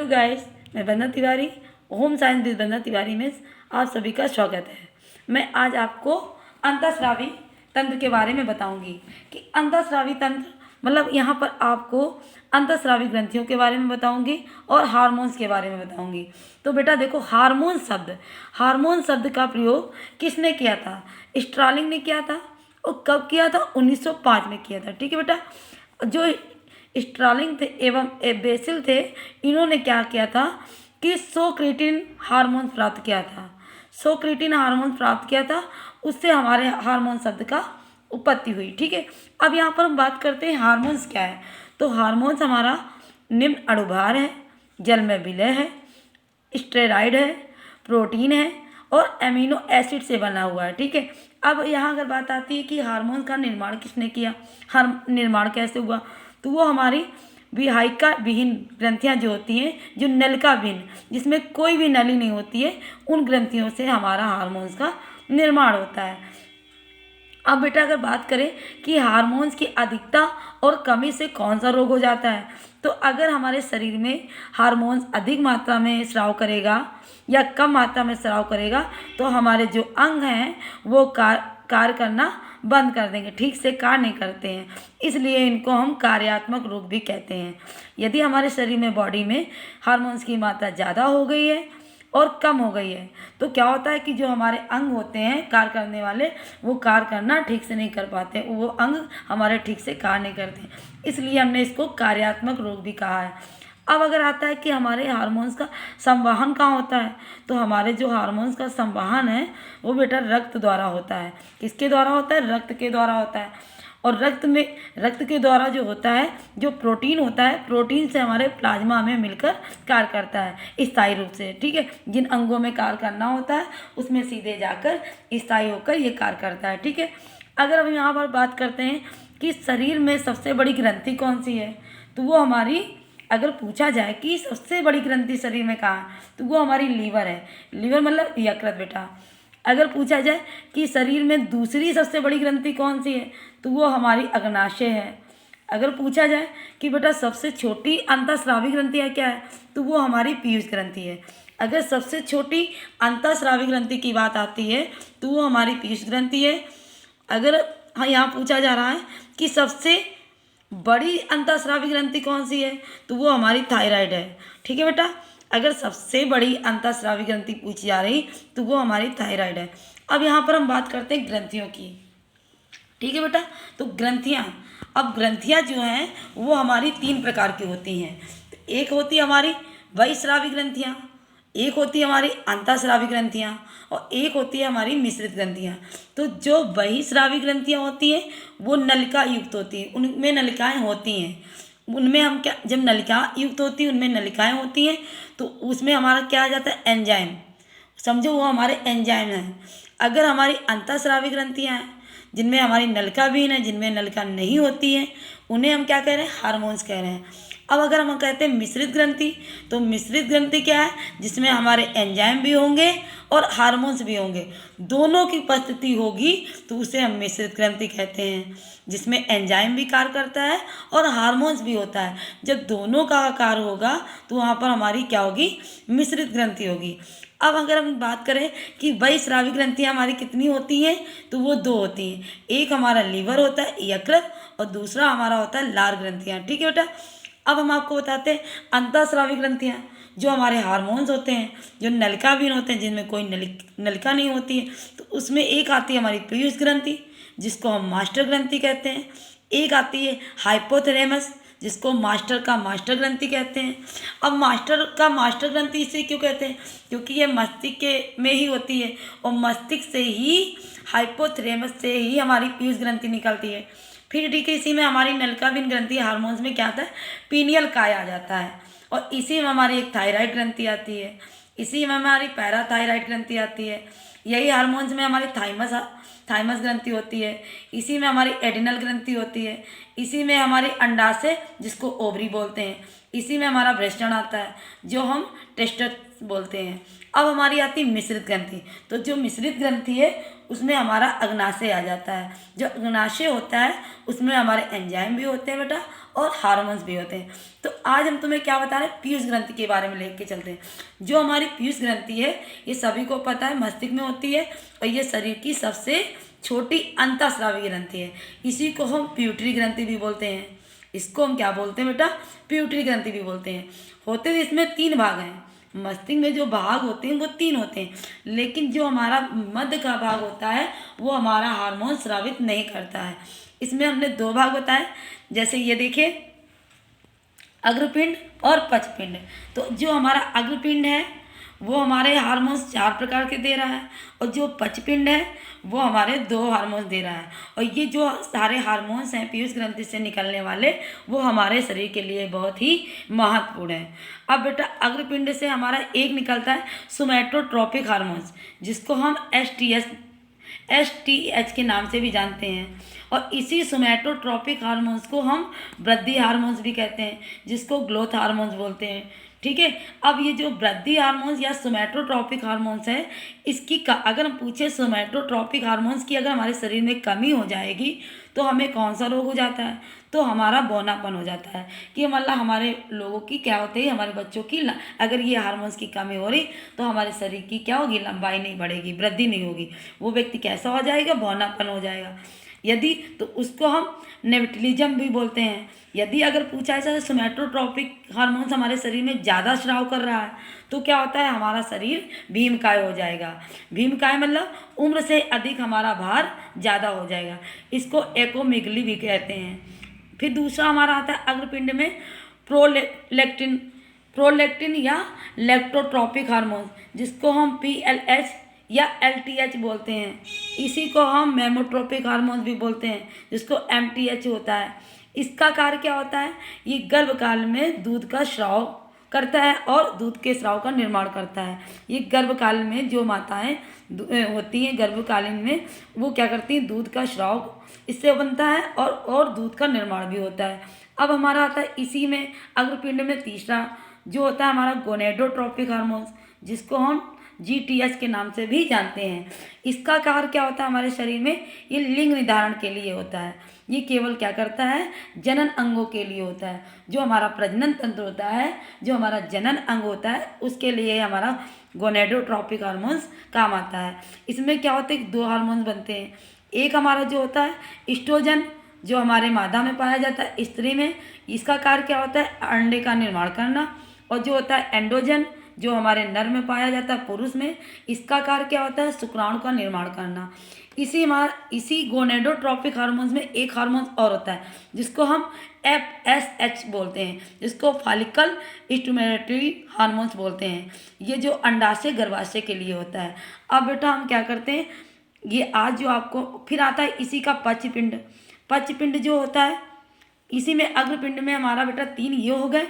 Hello guys, मैं वंदना Tiwari, home science with वंदना तिवारी में आप सभी का स्वागत है। मैं आज आपको अंतःस्रावी तंत्र के बारे में बताऊंगी कि अंतःस्रावी तंत्र मतलब यहाँ पर आपको अंतःस्रावी ग्रंथियों के बारे में बताऊंगी और हार्मोन्स के बारे में बताऊंगी। तो बेटा देखो, हार्मोन शब्द का प्रयोग किसने किया था? स्ट्रालिंग ने किया था। और कब किया था? 1905 में किया था। ठीक है बेटा। जो स्ट्रालिंग थे एवं बेसिल थे, इन्होंने क्या किया था कि सोक्रेटिन हार्मोन प्राप्त किया था। सोक्रेटिन हार्मोन प्राप्त किया था, उससे हमारे हार्मोन शब्द का उत्पत्ति हुई। ठीक है। अब यहाँ पर हम बात करते हैं हार्मोन्स क्या है। तो हार्मोन्स हमारा निम्न अणुभार है, जल में विलय है, स्टेरॉइड है, प्रोटीन है और एमिनो एसिड से बना हुआ है। ठीक है। अब यहाँ अगर बात आती है कि हार्मोन का निर्माण किसने किया, निर्माण कैसे हुआ, तो वो हमारी विहायिका विहीन ग्रंथियाँ जो होती हैं, जो नलिका विहीन, जिसमें कोई भी नली नहीं होती है, उन ग्रंथियों से हमारा हार्मोन्स का निर्माण होता है। अब बेटा अगर बात करें कि हार्मोन्स की अधिकता और कमी से कौन सा रोग हो जाता है, तो अगर हमारे शरीर में हार्मोन्स अधिक मात्रा में स्राव करेगा या कम मात्रा में स्राव करेगा, तो हमारे जो अंग हैं वो कार्य करना बंद कर देंगे, ठीक से कार्य नहीं करते हैं। इसलिए इनको हम कार्यात्मक रोग भी कहते हैं। यदि हमारे शरीर में, बॉडी में हार्मोन्स की मात्रा ज़्यादा हो गई है और कम हो गई है, तो क्या होता है कि जो हमारे अंग होते हैं कार्य करने वाले, वो कार्य करना ठीक से नहीं कर पाते, वो अंग हमारे ठीक से कार्य नहीं करते, इसलिए हमने इसको कार्यात्मक रोग भी कहा है। अब अगर आता है कि हमारे हार्मोन्स का संवहन कहाँ होता है, तो हमारे जो हार्मोन्स का संवहन है वो बेटा रक्त द्वारा होता है। किसके द्वारा होता है? रक्त के द्वारा होता है। और रक्त के द्वारा जो होता है, जो प्रोटीन होता है, प्रोटीन से हमारे प्लाज्मा में मिलकर कार्य करता है स्थायी रूप से। ठीक है। जिन अंगों में कार्य करना होता है उसमें सीधे जाकर स्थायी होकर ये कार्य करता है। ठीक है। अगर हम यहाँ पर बात करते हैं कि शरीर में सबसे बड़ी ग्रंथि कौन सी है, तो वो हमारी, अगर पूछा जाए कि सबसे बड़ी ग्रंथि शरीर में कहाँ है, तो वो हमारी लीवर है। लीवर मतलब यकृत बेटा। अगर पूछा जाए कि शरीर में दूसरी सबसे बड़ी ग्रंथि कौन सी है, तो वो हमारी अग्नाशय है। अगर पूछा जाए कि बेटा सबसे छोटी अंतःस्रावी ग्रंथि क्या है, तो वो हमारी पीयूष ग्रंथि है। अगर सबसे छोटी अंतःस्रावी ग्रंथि की बात आती है तो वो हमारी पीयूष ग्रंथि है। अगर हाँ यहाँ पूछा जा रहा है कि सबसे बड़ी अंतःस्रावी ग्रंथि कौन सी है, तो वो हमारी थायराइड है। ठीक है बेटा। अगर सबसे बड़ी अंतःस्रावी ग्रंथि पूछी जा रही तो वो हमारी थायराइड है। अब यहाँ पर हम बात करते हैं ग्रंथियों की। ठीक है बेटा। तो ग्रंथियाँ, अब ग्रंथियाँ जो हैं वो हमारी 3 प्रकार की होती हैं। एक होती है हमारी बहिस्रावी ग्रंथियाँ, एक होती है हमारी अंतःस्रावी ग्रंथियाँ और एक होती है हमारी मिश्रित ग्रंथियाँ। तो जो बहिस्रावी ग्रंथियाँ होती हैं वो नलिका युक्त होती हैं, उनमें नलिकाएँ होती हैं। उनमें हम क्या, जब नलिका युक्त होती हैं उनमें नलिकाएँ होती हैं, तो उसमें हमारा क्या आ जाता है? एंजाइम। समझो वो हमारे एंजाइम हैं। अगर हमारी अंतःस्रावी ग्रंथियाँ हैं जिनमें हमारी नलिका विहीन है, जिनमें नलिका नहीं होती है, उन्हें हम क्या कह रहे हैं? हार्मोन्स कह रहे हैं। अब अगर हम कहते हैं मिश्रित ग्रंथि, तो मिश्रित ग्रंथि क्या है? जिसमें हमारे एंजाइम भी होंगे और हार्मोन्स भी होंगे, दोनों की उपस्थिति होगी, तो उसे हम मिश्रित ग्रंथि कहते हैं। जिसमें एंजाइम भी कार्य करता है और हार्मोन्स भी होता है, जब दोनों का कार्य होगा तो वहाँ पर हमारी क्या होगी? मिश्रित ग्रंथि होगी। अब अगर हम बात करें कि बहिस्रावी ग्रंथियाँ हमारी कितनी होती हैं, तो वो 2 होती हैं। एक हमारा लीवर होता है, यकृत, और दूसरा हमारा होता है लार ग्रंथियाँ। ठीक है बेटा। अब हम आपको बताते हैं अंतःस्रावी ग्रंथियाँ, जो हमारे हार्मोन्स होते हैं, जो नलिका विहीन होते हैं, जिनमें कोई नलिका नहीं होती है, तो उसमें एक आती है हमारी पीयूष ग्रंथि, जिसको हम मास्टर ग्रंथि कहते हैं। एक आती है हाइपोथैलेमस, जिसको मास्टर का मास्टर ग्रंथि कहते हैं। अब मास्टर का मास्टर ग्रंथि इसे क्यों कहते हैं? क्योंकि ये मस्तिष्क के में ही होती है और मस्तिष्क से ही, हाइपोथैलेमस से ही हमारी पीयूष ग्रंथि निकलती है। फिर ठीक है, इसी में हमारी नलिका विहीन ग्रंथि हार्मोन्स में क्या आता है? पीनियल काय आ जाता है। और इसी में हमारी एक थायराइड ग्रंथि आती है, इसी में हमारी पैराथायराइड ग्रंथि आती है। यही हार्मोन्स में हमारी थाइमस ग्रंथि होती है, इसी में हमारी एडिनल ग्रंथि होती है, इसी में हमारी अंडाशय जिसको ओवरी बोलते हैं, इसी में हमारा वृषण आता है, जो हम बोलते हैं। अब हमारी आती है मिश्रित ग्रंथि। तो जो मिश्रित ग्रंथि है उसमें हमारा अग्नाशय आ जाता है। जो अग्नाशय होता है उसमें हमारे एंजाइम भी होते हैं बेटा और हार्मोन्स भी होते हैं। तो आज हम तुम्हें क्या बता रहे हैं, पीयूष ग्रंथि के बारे में लेके चलते हैं। जो हमारी पीयूष ग्रंथि है ये सभी को पता है मस्तिष्क में होती है और ये शरीर की सबसे छोटी अंतःस्रावी ग्रंथि है। इसी को हम प्यूटरी ग्रंथि भी बोलते हैं। इसको हम क्या बोलते हैं बेटा, प्यूटरी ग्रंथि भी बोलते हैं। होते हैं इसमें 3 भाग हैं। मस्तिष्क में जो भाग होते हैं वो 3 होते हैं, लेकिन जो हमारा मध्य का भाग होता है वो हमारा हार्मोन स्रावित नहीं करता है। इसमें हमने 2 भाग बताए, जैसे ये देखिए अग्रपिंड और पचपिंड। तो जो हमारा अग्रपिंड है वो हमारे हार्मोन्स 4 प्रकार के दे रहा है और जो पचपिंड है वो हमारे 2 हार्मोन्स दे रहा है। और ये जो सारे हार्मोन्स हैं पीयूष ग्रंथि से निकलने वाले वो हमारे शरीर के लिए बहुत ही महत्वपूर्ण है। अब बेटा अग्रपिंड से हमारा एक निकलता है सोमैटोट्रोपिक हार्मोन्स, जिसको हम STH के नाम से भी जानते हैं। और इसी सोमैटोट्रोपिक हार्मोन्स को हम वृद्धि हार्मोन्स भी कहते हैं, जिसको ग्रोथ हार्मोन्स बोलते हैं। ठीक है। अब ये जो वृद्धि हार्मोन्स या सोमैटोट्रोपिक हार्मोन्स है इसकी अगर हम पूछे सोमैटोट्रोपिक हार्मोन्स की अगर हमारे शरीर में कमी हो जाएगी तो हमें कौन सा रोग हो जाता है, तो हमारा बौनापन हो जाता है। कि मतलब हमारे लोगों की क्या होती है, हमारे बच्चों की अगर ये हार्मोन्स की कमी हो रही तो हमारे शरीर की क्या होगी, लंबाई नहीं बढ़ेगी, वृद्धि नहीं होगी। वो व्यक्ति कैसा हो जाएगा, बौनापन हो जाएगा। यदि तो उसको हम नेवटिलिज्म भी बोलते हैं। यदि अगर पूछा जाए सोमैटोट्रोपिक हार्मोन्स हमारे शरीर में ज़्यादा स्राव कर रहा है तो क्या होता है, हमारा शरीर भीमकाय हो जाएगा। भीमकाय मतलब उम्र से अधिक हमारा भार ज़्यादा हो जाएगा। इसको एकोमेगली भी कहते हैं। फिर दूसरा हमारा आता है अग्रपिंड में प्रोलैक्टिन या लैक्टोट्रोपिक हार्मोन्स, जिसको हम PLH या LTH बोलते हैं। इसी को हम मेमोट्रोपिक हार्मोन्स भी बोलते हैं, जिसको MTH होता है। इसका कार्य क्या होता है, ये गर्भकाल में दूध का स्राव करता है और दूध के स्राव का निर्माण करता है। ये गर्भकाल में जो माताएं होती हैं गर्भकालीन में वो क्या करती हैं, दूध का स्राव इससे बनता है और दूध का निर्माण भी होता है। अब हमारा आता है इसी में अग्रपिंड में तीसरा जो होता है हमारा गोनेडोट्रोपिक हार्मोन्स, जिसको हम GTH के नाम से भी जानते हैं। इसका कार्य क्या होता है हमारे शरीर में, ये लिंग निर्धारण के लिए होता है। ये केवल क्या करता है, जनन अंगों के लिए होता है। जो हमारा प्रजनन तंत्र होता है, जो हमारा जनन अंग होता है, उसके लिए हमारा गोनेडोट्रोपिक हार्मोन्स काम आता है। इसमें क्या होता है, 2 हार्मोन्स बनते हैं। एक हमारा जो होता है एस्ट्रोजन, जो हमारे मादा में पाया जाता है स्त्री में, इसका कार्य क्या होता है, अंडे का निर्माण करना। और जो होता है एंड्रोजन, जो हमारे नर में पाया जाता है पुरुष में, इसका कार्य क्या होता है, शुक्राणु का निर्माण करना। इसी गोनेडोट्रोपिक हार्मोन्स में एक हार्मोन और होता है जिसको हम FSH बोलते हैं, जिसको फॉलिकल स्टिमुलेटरी हार्मोन्स बोलते हैं। ये जो अंडाशय गर्भाशय के लिए होता है। अब बेटा हम क्या करते हैं, ये आज जो आपको फिर आता है इसी का पचपिंड। पचपिंड जो होता है इसी में अग्रपिंड में हमारा बेटा 3 ये हो गए।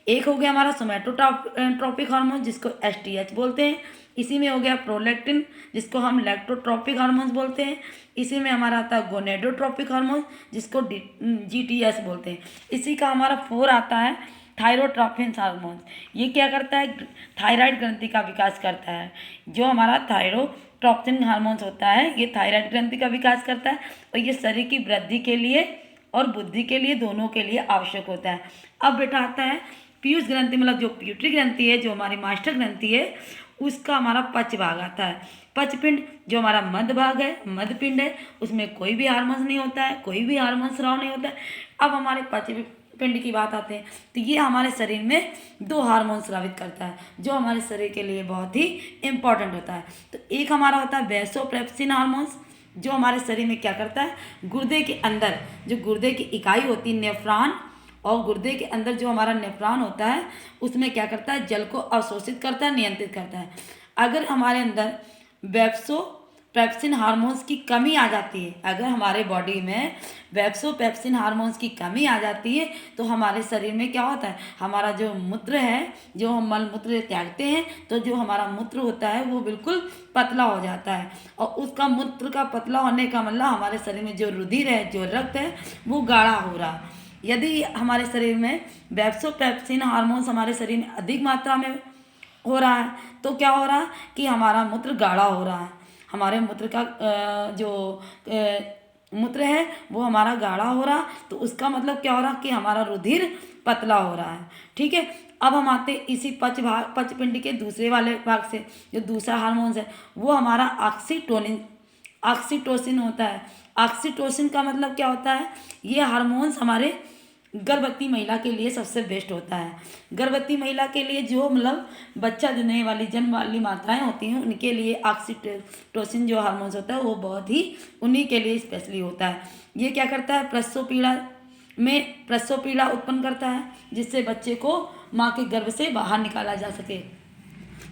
एक हो गया हमारा सोमैटोट्रोपिक हार्मोन, जिसको STH बोलते हैं। इसी में हो गया प्रोलैक्टिन, जिसको हम लैक्टोट्रोपिक हार्मोन्स बोलते हैं। इसी में हमारा आता है गोनेडोट्रोपिक हार्मोन, जिसको GTS बोलते हैं। इसी का हमारा 4 आता है थायरोट्रोपिन हार्मोन। ये क्या करता है, थायराइड ग्रंथि का विकास करता है। जो हमारा थायरोट्रोपिन हार्मोन्स होता है ये थायराइड ग्रंथि का विकास करता है और ये शरीर की वृद्धि के लिए और बुद्धि के लिए दोनों के लिए आवश्यक होता है। अब बेटा आता है पीयूष ग्रंथि, मतलब जो प्यूटरी ग्रंथि है, जो हमारी मास्टर ग्रंथि है, उसका हमारा पच भाग आता है। पचपिंड जो हमारा मध्य भाग है, मध्यपिंड है, उसमें कोई भी हार्मोन्स नहीं होता है, कोई भी हार्मोन स्राव नहीं होता है। अब हमारे पचपिंड की बात आते हैं तो ये हमारे शरीर में 2 हार्मोन स्रावित करता है, जो हमारे शरीर के लिए बहुत ही इम्पॉर्टेंट होता है। तो एक हमारा होता है वैसोप्रेसिन हार्मोन्स, जो हमारे शरीर में क्या करता है, गुर्दे के अंदर जो गुर्दे की इकाई होती है नेफ्रॉन, और गुर्दे के अंदर जो हमारा नेफ्रॉन होता है उसमें क्या करता है, जल को अवशोषित करता है, नियंत्रित करता है। अगर हमारे अंदर वैसोप्रेसिन हार्मोन्स की कमी आ जाती है, अगर हमारे बॉडी में वैसोप्रेसिन हार्मोन्स की कमी आ जाती है तो हमारे शरीर में क्या होता है, हमारा जो मूत्र है, जो हम मल मूत्र त्यागते हैं, तो जो हमारा मूत्र होता है वो बिल्कुल पतला हो जाता है। और उसका मूत्र का पतला होने का मतलब हमारे शरीर में जो रुधिर है, जो रक्त है, वो गाढ़ा हो रहा। यदि हमारे शरीर में वैसोप्रेसिन हार्मोन्स हमारे शरीर में अधिक मात्रा में हो रहा है तो क्या हो रहा है कि हमारा मूत्र गाढ़ा हो रहा है। हमारे मूत्र का जो मूत्र है वो हमारा गाढ़ा हो रहा, तो उसका मतलब क्या हो रहा कि हमारा रुधिर पतला हो रहा है। ठीक है, अब हम आते इसी पचपिंड के दूसरे वाले भाग से। जो दूसरा हार्मोन्स है वो हमारा ऑक्सीटोसिन होता है। ऑक्सीटोसिन का मतलब क्या होता है, ये हार्मोन्स हमारे गर्भवती महिला के लिए सबसे बेस्ट होता है। गर्भवती महिला के लिए जो मतलब बच्चा देने वाली जन्म वाली माताएं होती हैं उनके लिए ऑक्सीटोसिन जो हार्मोन्स होता है वो बहुत ही उन्हीं के लिए स्पेशली होता है। ये क्या करता है, प्रसव पीड़ा उत्पन्न करता है, जिससे बच्चे को माँ के गर्भ से बाहर निकाला जा सके।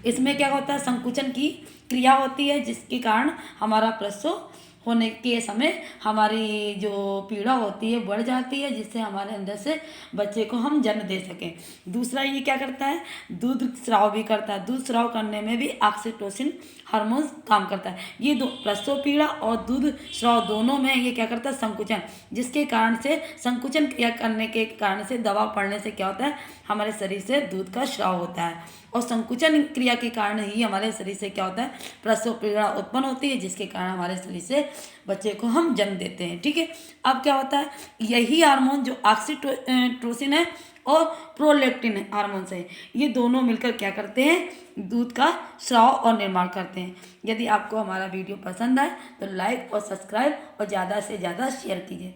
इसमें क्या होता है, संकुचन की क्रिया होती है, जिसके कारण हमारा प्रसव होने के समय हमारी जो पीड़ा होती है बढ़ जाती है, जिससे हमारे अंदर से बच्चे को हम जन्म दे सकें। दूसरा ये क्या करता है, दूध स्राव भी करता है। दूध स्राव करने में भी ऑक्सीटोसिन हार्मोन काम करता है। ये दो, प्रसव पीड़ा और दूध स्राव दोनों में ये क्या करता है, संकुचन, जिसके कारण से संकुचन क्रिया करने के कारण से दबाव पड़ने से क्या होता है, हमारे शरीर से दूध का स्राव होता है। और संकुचन क्रिया के कारण ही हमारे शरीर से क्या होता है, प्रसव पीड़ा उत्पन्न होती है, जिसके कारण हमारे शरीर से बच्चे को हम जन्म देते हैं। ठीक है, अब क्या होता है, यही हार्मोन जो ऑक्सीटोसिन है और प्रोलैक्टिन हार्मोन्स है, ये दोनों मिलकर क्या करते हैं, दूध का स्राव और निर्माण करते हैं। यदि आपको हमारा वीडियो पसंद आए तो लाइक और सब्सक्राइब और ज़्यादा से ज़्यादा शेयर कीजिए।